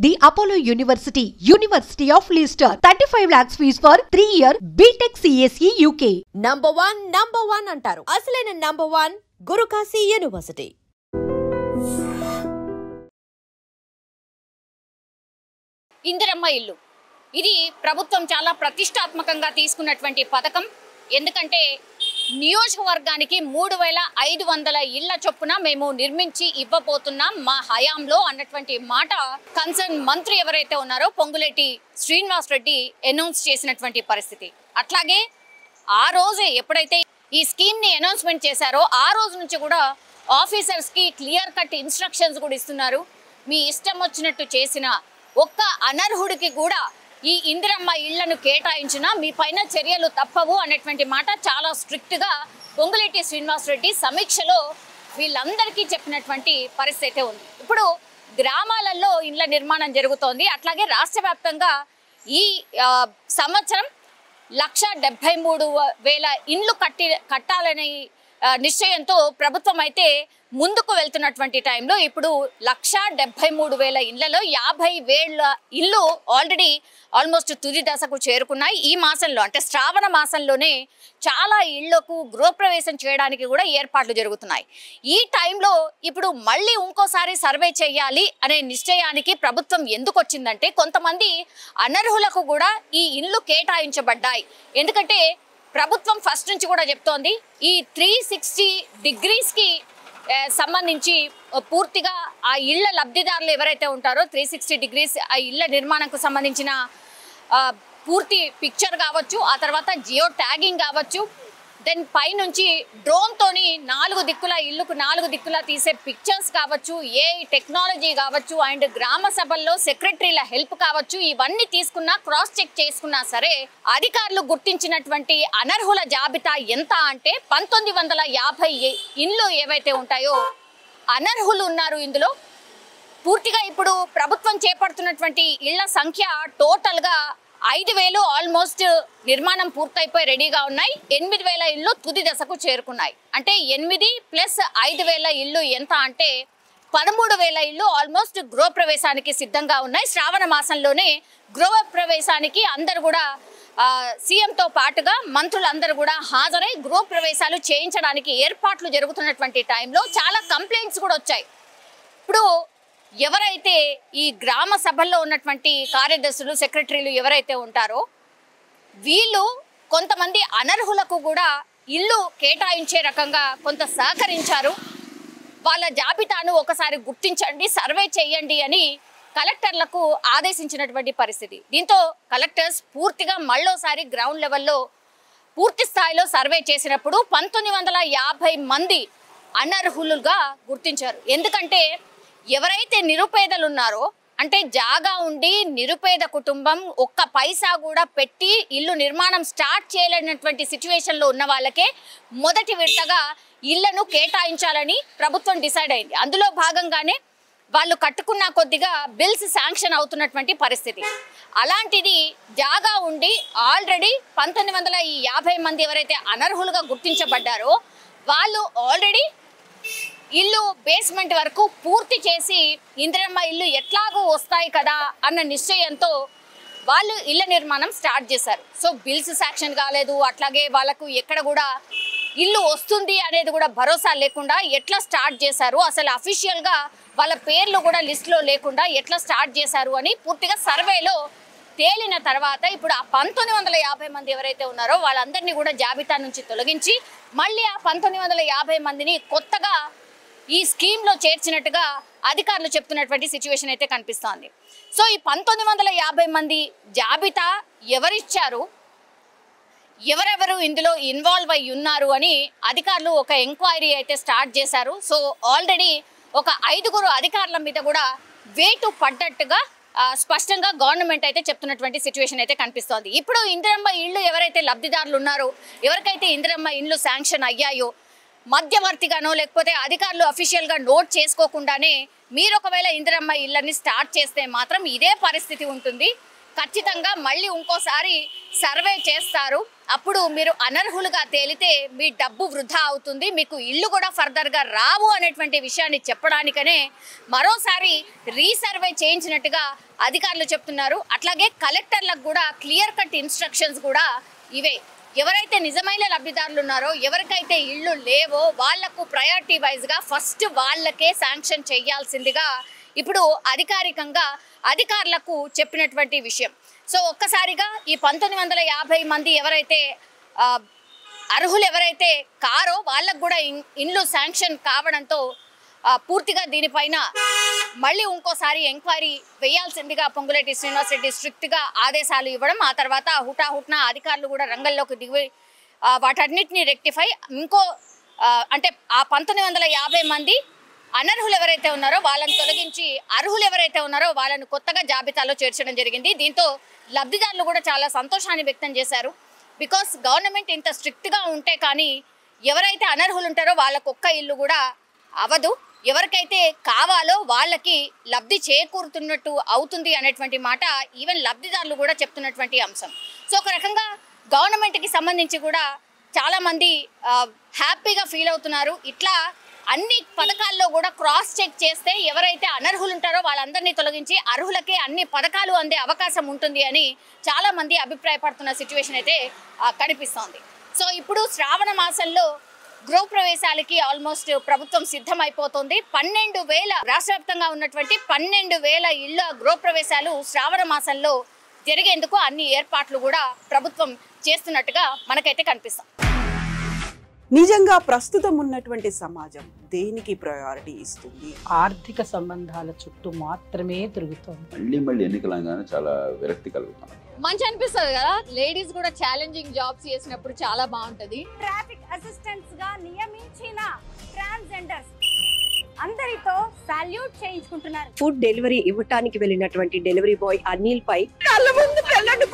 The Apollo University, University of Leicester, 35 lakhs fees for 3-year BTech CSE UK. Number one అంటారు. అసలైన number 1 Guru Kashi university. Indiramma ఇల్లు ఇది ప్రభుత్వం చాలా ప్రతిష్టాత్మకంగా తీసుకున్నటువంటి పథకం. ఎందుకంటే నియోజకవర్గానికి 3500 ఇళ్ల చొప్పున మేము నిర్మించి ఇవ్వబోతున్నాం మా హయాంలో అన్నటువంటి మాట కన్సర్న్ మంత్రి ఎవరైతే ఉన్నారో పొంగులేటి శ్రీనివాస్ రెడ్డి అనౌన్స్ చేసినటువంటి పరిస్థితి. అట్లాగే ఆ రోజే ఎప్పుడైతే ఈ స్కీమ్ ని అనౌన్స్మెంట్ చేశారో ఆ రోజు నుంచి కూడా ఆఫీసర్స్ కి క్లియర్ కట్ ఇన్స్ట్రక్షన్స్ కూడా ఇస్తున్నారు. మీ ఇష్టం వచ్చినట్టు చేసిన ఒక్క అనర్హుడికి కూడా ఈ ఇందిరమ్మ ఇళ్లను కేటాయించిన మీ పైన చర్యలు తప్పవు అనేటువంటి మాట చాలా స్ట్రిక్ట్ గా పొంగులేటి శ్రీనివాస్ రెడ్డి సమీక్షలో వీళ్ళందరికీ చెప్పినటువంటి పరిస్థితి ఉంది. ఇప్పుడు గ్రామాలలో ఇళ్ల నిర్మాణం జరుగుతోంది. అట్లాగే రాష్ట్ర వ్యాప్తంగా ఈ సంవత్సరం 1,73,000 ఇండ్లు కట్టాలని నిశ్చయంతో ప్రభుత్వం అయితే ముందుకు వెళ్తున్నటువంటి టైంలో ఇప్పుడు 1,73,000 ఇళ్లలో 50,000 ఇల్లు ఆల్రెడీ ఆల్మోస్ట్ తుది దశకు చేరుకున్నాయి. ఈ మాసంలో అంటే శ్రావణ మాసంలోనే చాలా ఇళ్లకు గృహప్రవేశం చేయడానికి కూడా ఏర్పాట్లు జరుగుతున్నాయి. ఈ టైంలో ఇప్పుడు మళ్ళీ ఇంకోసారి సర్వే చేయాలి అనే నిశ్చయానికి ప్రభుత్వం ఎందుకు వచ్చిందంటే కొంతమంది అనర్హులకు కూడా ఈ ఇల్లు కేటాయించబడ్డాయి. ఎందుకంటే ప్రభుత్వం ఫస్ట్ నుంచి కూడా చెప్తోంది ఈ 360 డిగ్రీస్కి సంబంధించి పూర్తిగా ఆ ఇళ్ల లబ్ధిదారులు ఎవరైతే ఉంటారో 360 డిగ్రీస్ ఆ ఇళ్ల నిర్మాణంకు సంబంధించిన పూర్తి పిక్చర్ కావచ్చు, ఆ తర్వాత జియో ట్యాగింగ్ కావచ్చు, దెన్ పైనుంచి డ్రోన్తోని 4 దిక్కుల ఇల్లుకు 4 దిక్కుల తీసే పిక్చర్స్ కావచ్చు, ఏ టెక్నాలజీ కావచ్చు, అండ్ గ్రామ సభల్లో సెక్రటరీల హెల్ప్ కావచ్చు, ఇవన్నీ తీసుకున్నా క్రాస్ చెక్ చేసుకున్నా సరే అధికారులు గుర్తించినటువంటి అనర్హుల జాబితా ఎంత అంటే 1950 ఇండ్లు ఏవైతే ఉంటాయో అనర్హులు ఉన్నారు ఇందులో. పూర్తిగా ఇప్పుడు ప్రభుత్వం చేపడుతున్నటువంటి ఇళ్ల సంఖ్య టోటల్గా 5,000 ఆల్మోస్ట్ నిర్మాణం పూర్తయిపోయి రెడీగా ఉన్నాయి. 8,000 ఇళ్ళు తుది దశకు చేరుకున్నాయి. అంటే 8 + 5,000 ఇళ్ళు ఎంత అంటే 13,000 ఇళ్ళు ఆల్మోస్ట్ గృహప్రవేశానికి సిద్ధంగా ఉన్నాయి. శ్రావణ మాసంలోనే గృహప్రవేశానికి అందరు కూడా సీఎంతో పాటుగా మంత్రులందరూ కూడా హాజరై గృహప్రవేశాలు చేయించడానికి ఏర్పాట్లు జరుగుతున్నటువంటి టైంలో చాలా కంప్లైంట్స్ కూడా వచ్చాయి. ఇప్పుడు ఎవరైతే ఈ గ్రామ సభల్లో ఉన్నటువంటి కార్యదర్శులు సెక్రటరీలు ఎవరైతే ఉంటారో వీళ్ళు కొంతమంది అనర్హులకు కూడా ఇల్లు కేటాయించే రకంగా కొంత సహకరించారు. వాళ్ళ జాబితాను ఒకసారి గుర్తించండి, సర్వే చేయండి అని కలెక్టర్లకు ఆదేశించినటువంటి పరిస్థితి. దీంతో కలెక్టర్స్ పూర్తిగా మళ్ళోసారి గ్రౌండ్ లెవెల్లో పూర్తి స్థాయిలో సర్వే చేసినప్పుడు 1950 మంది అనర్హులుగా గుర్తించారు. ఎందుకంటే ఎవరైతే నిరుపేదలు ఉన్నారో అంటే జాగా ఉండి నిరుపేద కుటుంబం ఒక్క పైసా కూడా పెట్టి ఇల్లు నిర్మాణం స్టార్ట్ చేయలేనటువంటి సిచ్యువేషన్లో ఉన్న వాళ్ళకే మొదటి విడతగా ఇళ్లను కేటాయించాలని ప్రభుత్వం డిసైడ్ అయింది. అందులో భాగంగానే వాళ్ళు కట్టుకున్న కొద్దిగా బిల్స్ శాంక్షన్ అవుతున్నటువంటి పరిస్థితి. అలాంటిది జాగా ఉండి ఆల్రెడీ 1950 మంది ఎవరైతే అనర్హులుగా గుర్తించబడ్డారో వాళ్ళు ఆల్రెడీ ఇల్లు బేస్మెంట్ వరకు పూర్తి చేసి ఇందిరమ్మ ఇల్లు ఎట్లాగూ వస్తాయి కదా అన్న నిశ్చయంతో వాళ్ళు ఇళ్ల నిర్మాణం స్టార్ట్ చేశారు. సో బిల్స్ శాంక్షన్ కాలేదు, అట్లాగే వాళ్ళకు ఎక్కడ కూడా ఇల్లు వస్తుంది అనేది కూడా భరోసా లేకుండా ఎట్లా స్టార్ట్ చేశారు, అసలు అఫీషియల్గా వాళ్ళ పేర్లు కూడా లిస్టులో లేకుండా ఎట్లా స్టార్ట్ చేశారు అని పూర్తిగా సర్వేలో తేలిన తర్వాత ఇప్పుడు ఆ 1950 మంది ఎవరైతే ఉన్నారో వాళ్ళందరినీ కూడా జాబితా నుంచి తొలగించి మళ్ళీ ఆ 1950 మందిని కొత్తగా ఈ స్కీమ్లో చేర్చినట్టుగా అధికారులు చెప్తున్నటువంటి సిచ్యువేషన్ అయితే కనిపిస్తోంది. సో ఈ 1950 మంది జాబితా ఎవరిచ్చారు, ఎవరెవరు ఇందులో ఇన్వాల్వ్ అయ్యి ఉన్నారు అని అధికారులు ఒక ఎంక్వైరీ అయితే స్టార్ట్ చేశారు. సో ఆల్రెడీ ఒక 5 అధికారుల మీద కూడా వేటు పడ్డట్టుగా స్పష్టంగా గవర్నమెంట్ అయితే చెప్తున్నటువంటి సిచ్యువేషన్ అయితే కనిపిస్తోంది. ఇప్పుడు ఇందిరమ్మ ఇళ్ళు ఎవరైతే లబ్ధిదారులు ఉన్నారో, ఎవరికైతే ఇందిరమ్మ ఇళ్ళు శాంక్షన్ అయ్యాయో, మధ్యవర్తిగానో లేకపోతే అధికారులు అఫీషియల్గా నోట్ చేసుకోకుండానే మీరు ఒకవేళ ఇందిరమ్మ ఇళ్ళని స్టార్ట్ చేస్తే మాత్రం ఇదే పరిస్థితి ఉంటుంది. ఖచ్చితంగా మళ్ళీ ఇంకోసారి సర్వే చేస్తారు. అప్పుడు మీరు అనర్హులుగా తేలితే మీ డబ్బు వృధా అవుతుంది, మీకు ఇల్లు కూడా ఫర్దర్గా రావు అనేటువంటి విషయాన్ని చెప్పడానికనే మరోసారి రీసర్వే చేయించినట్టుగా అధికారులు చెప్తున్నారు. అట్లాగే కలెక్టర్లకు కూడా క్లియర్ కట్ ఇన్స్ట్రక్షన్స్ కూడా ఇవే. ఎవరైతే నిజమైన లబ్ధిదారులు ఉన్నారో, ఎవరికైతే ఇళ్ళు లేవో వాళ్లకు ప్రయారిటీ వైజ్గా ఫస్ట్ వాళ్ళకే శాంక్షన్ చేయాల్సిందిగా ఇప్పుడు అధికారికంగా అధికారులకు చెప్పినటువంటి విషయం. సో ఒక్కసారిగా ఈ 1950 మంది ఎవరైతే అర్హులు ఎవరైతే కారో వాళ్ళకు కూడా ఇండ్లు శాంక్షన్ కావడంతో పూర్తిగా దీనిపైన మళ్ళీ ఇంకోసారి ఎంక్వైరీ వేయాల్సిందిగా పొంగులేటి శ్రీనివాసరెడ్డి స్ట్రిక్ట్గా ఆదేశాలు ఇవ్వడం, ఆ తర్వాత హుటాహుట్న అధికారులు కూడా రంగంలోకి దిగి వాటన్నిటిని రెక్టిఫై అంటే ఆ 1950 మంది అనర్హులు ఎవరైతే ఉన్నారో వాళ్ళని తొలగించి అర్హులు ఎవరైతే ఉన్నారో వాళ్ళను కొత్తగా జాబితాలో చేర్చడం జరిగింది. దీంతో లబ్ధిదారులు కూడా చాలా సంతోషాన్ని వ్యక్తం చేశారు. బికాస్ గవర్నమెంట్ ఇంత స్ట్రిక్ట్గా ఉంటే కానీ ఎవరైతే అనర్హులు ఉంటారో వాళ్ళకు ఒక్క ఇల్లు కూడా అవదు, ఎవరికైతే కావాలో వాళ్ళకి లబ్ధి చేకూరుతున్నట్టు అవుతుంది అనేటువంటి మాట ఈవెన్ లబ్ధిదారులు కూడా చెప్తున్నటువంటి అంశం. సో ఒక రకంగా గవర్నమెంట్కి సంబంధించి కూడా చాలామంది హ్యాపీగా ఫీల్ అవుతున్నారు. ఇట్లా అన్ని పథకాల్లో కూడా క్రాస్ చెక్ చేస్తే ఎవరైతే అనర్హులు ఉంటారో వాళ్ళందరినీ తొలగించి అర్హులకే అన్ని పథకాలు అందే అవకాశం ఉంటుంది అని చాలామంది అభిప్రాయపడుతున్న సిచ్యువేషన్ అయితే కనిపిస్తోంది. సో ఇప్పుడు శ్రావణ మాసంలో గృహప్రవేశాలకి ఆల్మోస్ట్ ప్రభుత్వం సిద్ధమైపోతుంది. 12,000 రాష్ట్ర వ్యాప్తంగా ఉన్నటువంటి 12,000 ఇళ్ల గృహప్రవేశాలు శ్రావణ మాసంలో జరిగేందుకు అన్ని ఏర్పాట్లు కూడా ప్రభుత్వం చేస్తున్నట్టుగా మనకైతే కనిపిస్తుంది. నిజంగా ప్రస్తుతం ఉన్నటువంటి సమాజం దేనికి ప్రయారిటీ ఇస్తుంది? ఆర్థిక సంబంధాల చుట్టూ మాత్రమే తిరుగుతుంది. మళ్ళీ ఎన్నికలంగానే చాలా విరక్తి కలుగుతాం. మంచి అనిపిస్తుంది కదా, లేడీస్ కూడా ఛాలెంజింగ్ జాబ్స్ చేసినప్పుడు చాలా బాగుంటది. ట్రాఫిక్ అసిస్టెంట్స్ గా నియమించిన ట్రాన్స్జెండర్స్ అందరితో సాల్యూట్ చేయించుకుంటున్నారు. ఫుడ్ డెలివరీ ఇవ్వటానికి వెళ్ళినటువంటి డెలివరీ బాయ్ అనిల్ పై కళ్ళ ముందు పెళ్ళండి